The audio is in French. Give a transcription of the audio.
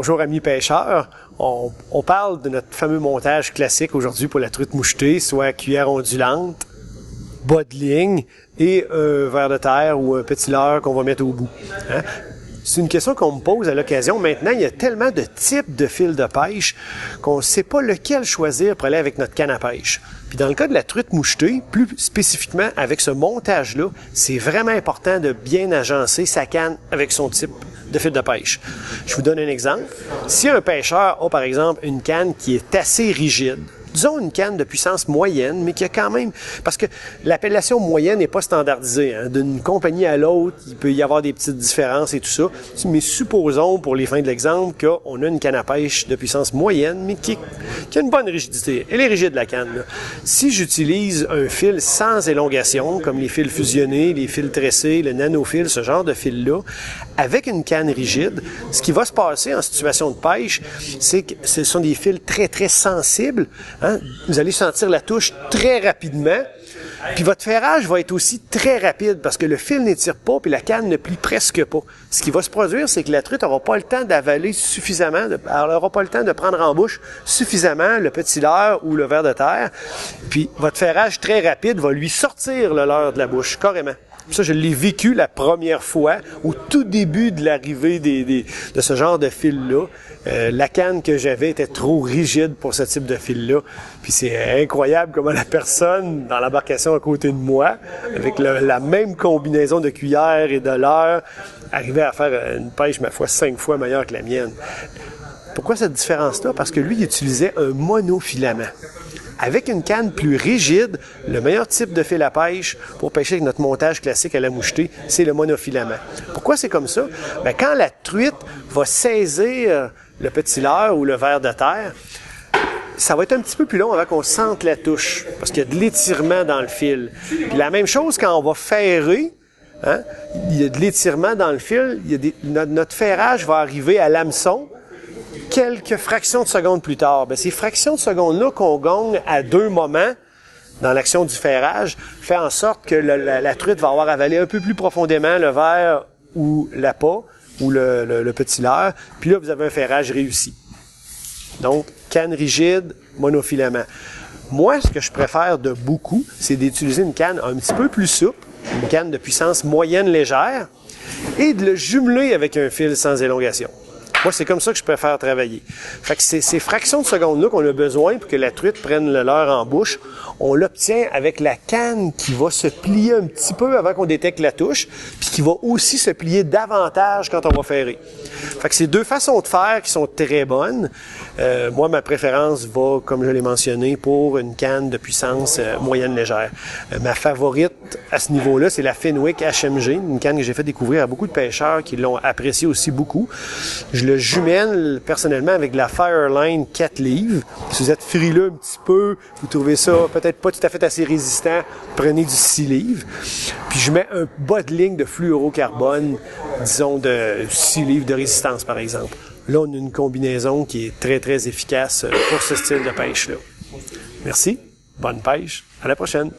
Bonjour amis pêcheurs, on parle de notre fameux montage classique aujourd'hui pour la truite mouchetée, soit cuillère ondulante, bas de ligne et un ver de terre ou un petit leurre qu'on va mettre au bout. Hein? C'est une question qu'on me pose à l'occasion. Maintenant, il y a tellement de types de fils de pêche qu'on ne sait pas lequel choisir pour aller avec notre canne à pêche. Puis dans le cas de la truite mouchetée, plus spécifiquement avec ce montage-là, c'est vraiment important de bien agencer sa canne avec son type de fil de pêche. Je vous donne un exemple. Si un pêcheur a par exemple une canne qui est assez rigide, disons une canne de puissance moyenne, mais qui a quand même... Parce que l'appellation moyenne n'est pas standardisée. Hein. D'une compagnie à l'autre, il peut y avoir des petites différences et tout ça. Mais supposons, pour les fins de l'exemple, qu'on a une canne à pêche de puissance moyenne, mais qui a une bonne rigidité. Elle est rigide, la canne. Là. Si j'utilise un fil sans élongation, comme les fils fusionnés, les fils tressés, le nanofil, ce genre de fil-là, avec une canne rigide, ce qui va se passer en situation de pêche, c'est que ce sont des fils très, très sensibles. Hein? Vous allez sentir la touche très rapidement. Puis votre ferrage va être aussi très rapide parce que le fil n'étire pas puis la canne ne plie presque pas. Ce qui va se produire, c'est que la truite n'aura pas le temps d'avaler suffisamment, elle n'aura pas le temps de prendre en bouche suffisamment le petit leurre ou le ver de terre. Puis votre ferrage très rapide va lui sortir le leurre de la bouche, carrément. Ça, je l'ai vécu la première fois, au tout début de l'arrivée de ce genre de fil-là. La canne que j'avais était trop rigide pour ce type de fil-là. Puis c'est incroyable comment la personne dans l'embarcation à côté de moi, avec la même combinaison de cuillère et de leurre, arrivait à faire une pêche, ma foi, 5 fois meilleure que la mienne. Pourquoi cette différence-là? Parce que lui, il utilisait un monofilament. Avec une canne plus rigide, le meilleur type de fil à pêche pour pêcher avec notre montage classique à la mouchetée, c'est le monofilament. Pourquoi c'est comme ça? Bien, quand la truite va saisir le petit leurre ou le ver de terre, ça va être un petit peu plus long avant qu'on sente la touche, parce qu'il y a de l'étirement dans le fil. Puis la même chose quand on va ferrer, hein, il y a de l'étirement dans le fil, notre ferrage va arriver à l'hameçon, quelques fractions de secondes plus tard. Bien, ces fractions de secondes-là qu'on gagne à 2 moments dans l'action du ferrage fait en sorte que la truite va avoir avalé un peu plus profondément le ver ou l'appât ou le petit leurre. Puis là, vous avez un ferrage réussi. Donc, canne rigide, monofilament. Moi, ce que je préfère de beaucoup, c'est d'utiliser une canne un petit peu plus souple, une canne de puissance moyenne légère, et de le jumeler avec un fil sans élongation. Moi, c'est comme ça que je préfère travailler. Fait que ces fractions de secondes-là qu'on a besoin pour que la truite prenne le leurre en bouche, on l'obtient avec la canne qui va se plier un petit peu avant qu'on détecte la touche, puis qui va aussi se plier davantage quand on va ferrer. Fait que c'est 2 façons de faire qui sont très bonnes. Moi, ma préférence va, comme je l'ai mentionné, pour une canne de puissance moyenne légère. Ma favorite à ce niveau-là, c'est la Fenwick HMG, une canne que j'ai fait découvrir à beaucoup de pêcheurs qui l'ont appréciée aussi beaucoup. Je le jumelle personnellement avec de la Fireline 4 livres. Si vous êtes frileux un petit peu, vous trouvez ça peut-être pas tout à fait assez résistant, prenez du 6 livres. Puis je mets un bas de ligne de fluorocarbone, disons de 6 livres de résistance par exemple. Là, on a une combinaison qui est très, très efficace pour ce style de pêche-là. Merci, bonne pêche, à la prochaine!